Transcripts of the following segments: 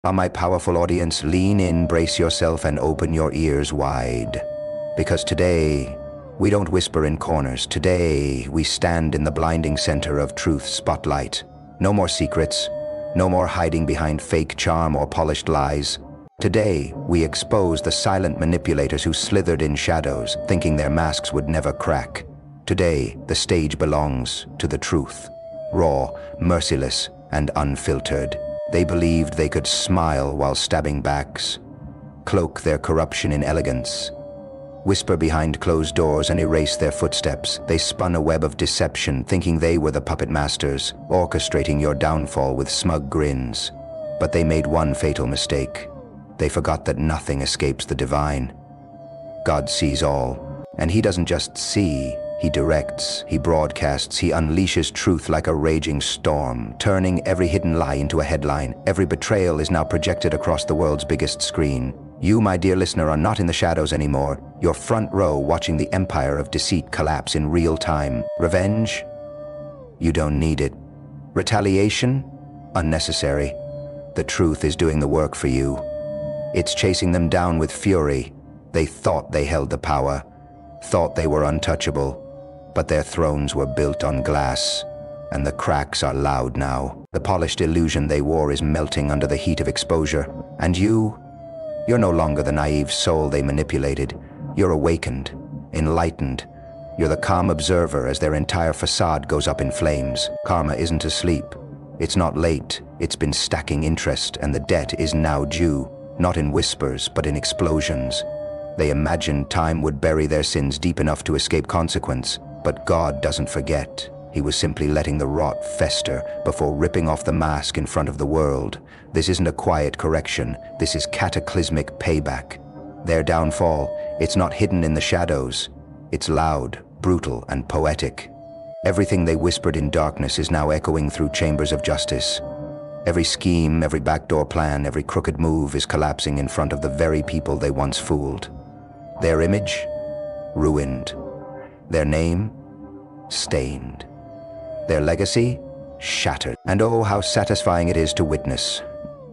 My powerful audience, lean in, brace yourself, and open your ears wide. Because today, we don't whisper in corners. Today, we stand in the blinding center of truth's spotlight. No more secrets, no more hiding behind fake charm or polished lies. Today, we expose the silent manipulators who slithered in shadows, thinking their masks would never crack. Today, the stage belongs to the truth. Raw, merciless, and unfiltered. They believed they could smile while stabbing backs, cloak their corruption in elegance, whisper behind closed doors and erase their footsteps. They spun a web of deception, thinking they were the puppet masters, orchestrating your downfall with smug grins. But they made one fatal mistake. They forgot that nothing escapes the divine. God sees all, and he doesn't just see. He directs, he broadcasts, he unleashes truth like a raging storm, turning every hidden lie into a headline. Every betrayal is now projected across the world's biggest screen. You, my dear listener, are not in the shadows anymore. You're front row watching the empire of deceit collapse in real time. Revenge? You don't need it. Retaliation? Unnecessary. The truth is doing the work for you. It's chasing them down with fury. They thought they held the power, thought they were untouchable. But their thrones were built on glass, and the cracks are loud now. The polished illusion they wore is melting under the heat of exposure. And you're no longer the naive soul they manipulated. You're awakened, enlightened. You're the calm observer as their entire facade goes up in flames. Karma isn't asleep. It's not late. It's been stacking interest, and the debt is now due, not in whispers, but in explosions. They imagined time would bury their sins deep enough to escape consequence. But God doesn't forget. He was simply letting the rot fester before ripping off the mask in front of the world. This isn't a quiet correction. This is cataclysmic payback. Their downfall, it's not hidden in the shadows. It's loud, brutal, and poetic. Everything they whispered in darkness is now echoing through chambers of justice. Every scheme, every backdoor plan, every crooked move is collapsing in front of the very people they once fooled. Their image? Ruined. Their name? Stained. Their legacy? Shattered. And oh, how satisfying it is to witness.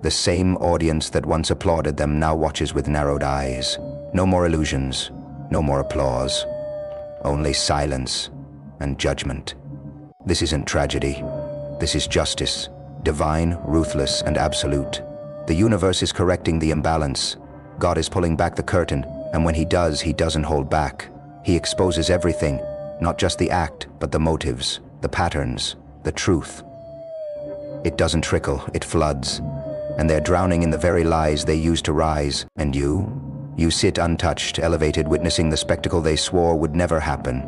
The same audience that once applauded them now watches with narrowed eyes. No more illusions, no more applause. Only silence and judgment. This isn't tragedy. This is justice. Divine, ruthless, and absolute. The universe is correcting the imbalance. God is pulling back the curtain, and when he does, he doesn't hold back. He exposes everything, not just the act, but the motives, the patterns, the truth. It doesn't trickle, it floods, and they're drowning in the very lies they used to rise. And you sit untouched, elevated, witnessing the spectacle they swore would never happen.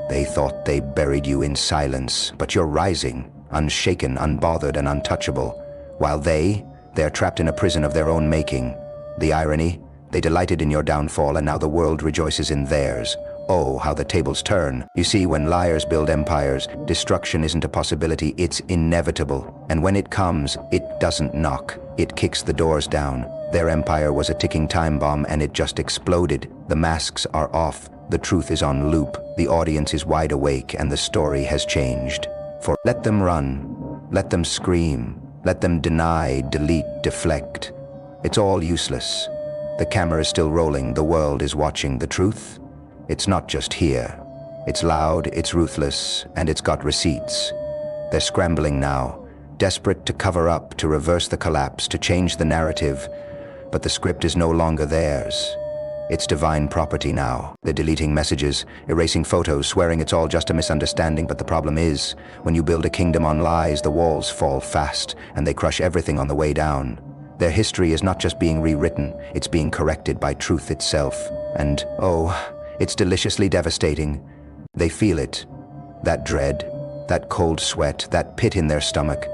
They thought they buried you in silence, but you're rising, unshaken, unbothered, and untouchable, while they're trapped in a prison of their own making. The irony? They delighted in your downfall, and now the world rejoices in theirs. Oh, how the tables turn. You see, when liars build empires, destruction isn't a possibility, it's inevitable. And when it comes, it doesn't knock. It kicks the doors down. Their empire was a ticking time bomb, and it just exploded. The masks are off. The truth is on loop. The audience is wide awake, and the story has changed. For let them run. Let them scream. Let them deny, delete, deflect. It's all useless. The camera is still rolling. The world is watching. The truth? It's not just here. It's loud, it's ruthless, and it's got receipts. They're scrambling now, desperate to cover up, to reverse the collapse, to change the narrative. But the script is no longer theirs. It's divine property now. They're deleting messages, erasing photos, swearing it's all just a misunderstanding. But the problem is, when you build a kingdom on lies, the walls fall fast, and they crush everything on the way down. Their history is not just being rewritten, it's being corrected by truth itself. And, oh, it's deliciously devastating. They feel it. That dread, that cold sweat, that pit in their stomach.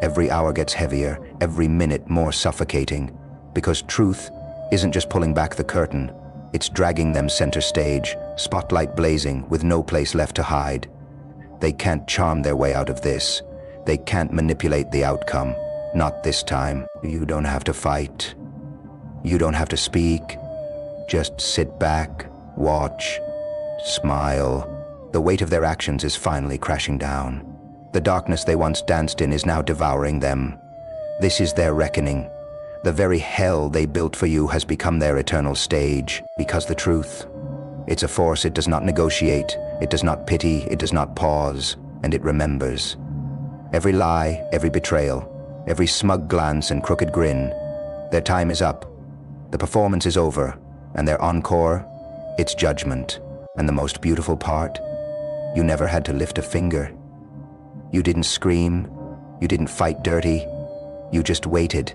Every hour gets heavier, every minute more suffocating. Because truth isn't just pulling back the curtain, it's dragging them center stage, spotlight blazing, with no place left to hide. They can't charm their way out of this. They can't manipulate the outcome. Not this time. You don't have to fight. You don't have to speak. Just sit back. Watch, smile. The weight of their actions is finally crashing down. The darkness they once danced in is now devouring them. This is their reckoning. The very hell they built for you has become their eternal stage, because the truth, it's a force it does not negotiate, it does not pity, it does not pause, and it remembers. Every lie, every betrayal, every smug glance and crooked grin, their time is up. The performance is over, and their encore, it's judgment. And the most beautiful part, you never had to lift a finger. You didn't scream, you didn't fight dirty, you just waited.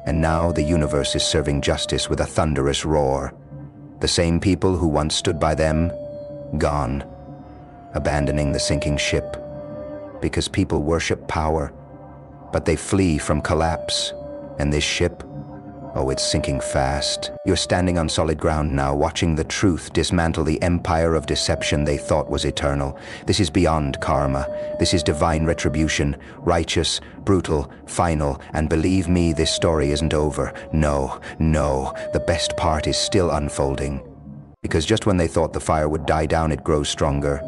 And now the universe is serving justice with a thunderous roar. The same people who once stood by them, gone, abandoning the sinking ship. Because people worship power, but they flee from collapse. And this ship, oh, it's sinking fast. You're standing on solid ground now, watching the truth dismantle the empire of deception they thought was eternal. This is beyond karma. This is divine retribution, righteous, brutal, final. And believe me, this story isn't over. No, no, the best part is still unfolding. Because just when they thought the fire would die down, it grows stronger.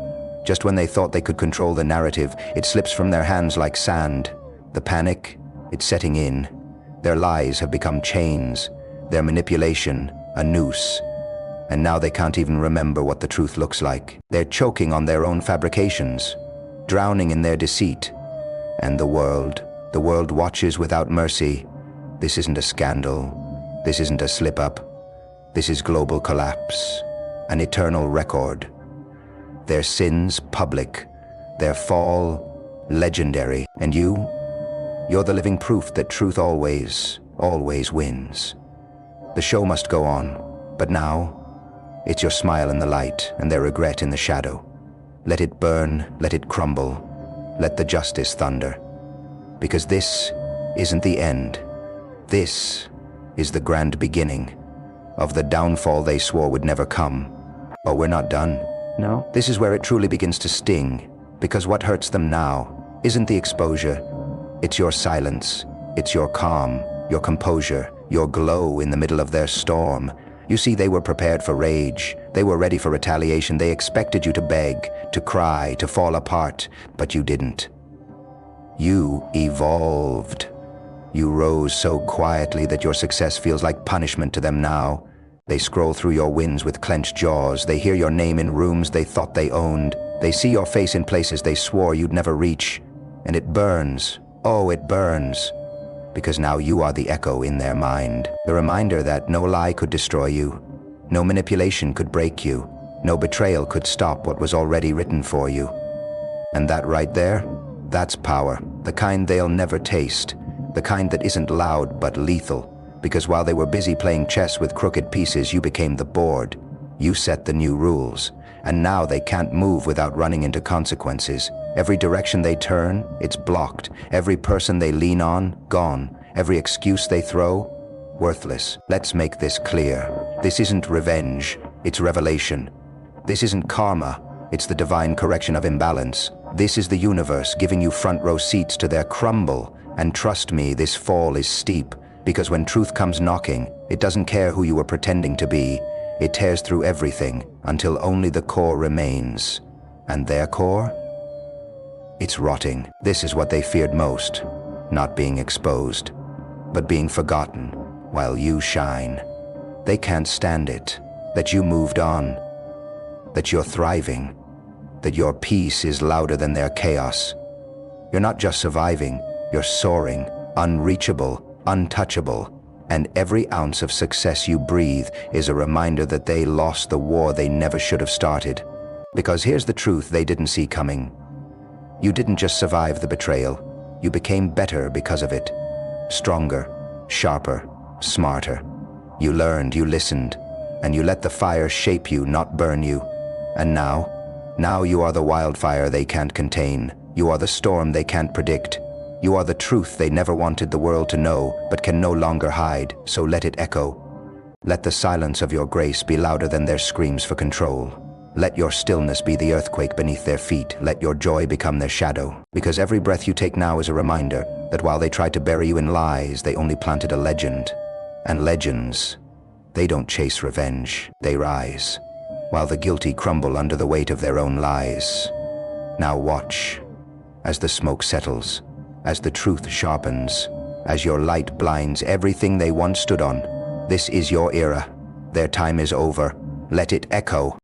Just when they thought they could control the narrative, it slips from their hands like sand. The panic, it's setting in. Their lies have become chains, their manipulation, a noose. And now they can't even remember what the truth looks like. They're choking on their own fabrications, drowning in their deceit. And the world watches without mercy. This isn't a scandal. This isn't a slip-up. This is global collapse, an eternal record. Their sins public, their fall legendary. And you're the living proof that truth always wins. The show must go on, but now, it's your smile in the light and their regret in the shadow. Let it burn, let it crumble, let the justice thunder. Because this isn't the end. This is the grand beginning of the downfall they swore would never come. Oh, we're not done. No? This is where it truly begins to sting, because what hurts them now isn't the exposure. It's your silence, it's your calm, your composure, your glow in the middle of their storm. You see, they were prepared for rage. They were ready for retaliation. They expected you to beg, to cry, to fall apart, but you didn't. You evolved. You rose so quietly that your success feels like punishment to them now. They scroll through your wins with clenched jaws. They hear your name in rooms they thought they owned. They see your face in places they swore you'd never reach. And it burns. Oh, it burns, because now you are the echo in their mind. The reminder that no lie could destroy you, no manipulation could break you, no betrayal could stop what was already written for you. And that right there, that's power, the kind they'll never taste, the kind that isn't loud but lethal, because while they were busy playing chess with crooked pieces, you became the board. You set the new rules, and now they can't move without running into consequences. Every direction they turn, it's blocked. Every person they lean on, gone. Every excuse they throw, worthless. Let's make this clear. This isn't revenge, it's revelation. This isn't karma, it's the divine correction of imbalance. This is the universe giving you front row seats to their crumble. And trust me, this fall is steep, because when truth comes knocking, it doesn't care who you were pretending to be. It tears through everything until only the core remains. And their core? It's rotting. This is what they feared most, not being exposed, but being forgotten while you shine. They can't stand it, that you moved on, that you're thriving, that your peace is louder than their chaos. You're not just surviving, you're soaring, unreachable, untouchable, and every ounce of success you breathe is a reminder that they lost the war they never should have started. Because here's the truth they didn't see coming. You didn't just survive the betrayal, you became better because of it. Stronger, sharper, smarter. You learned, you listened, and you let the fire shape you, not burn you. And now you are the wildfire they can't contain. You are the storm they can't predict. You are the truth they never wanted the world to know, but can no longer hide, so let it echo. Let the silence of your grace be louder than their screams for control. Let your stillness be the earthquake beneath their feet. Let your joy become their shadow. Because every breath you take now is a reminder that while they tried to bury you in lies, they only planted a legend. And legends, they don't chase revenge, they rise, while the guilty crumble under the weight of their own lies. Now watch, as the smoke settles, as the truth sharpens, as your light blinds everything they once stood on. This is your era. Their time is over. Let it echo.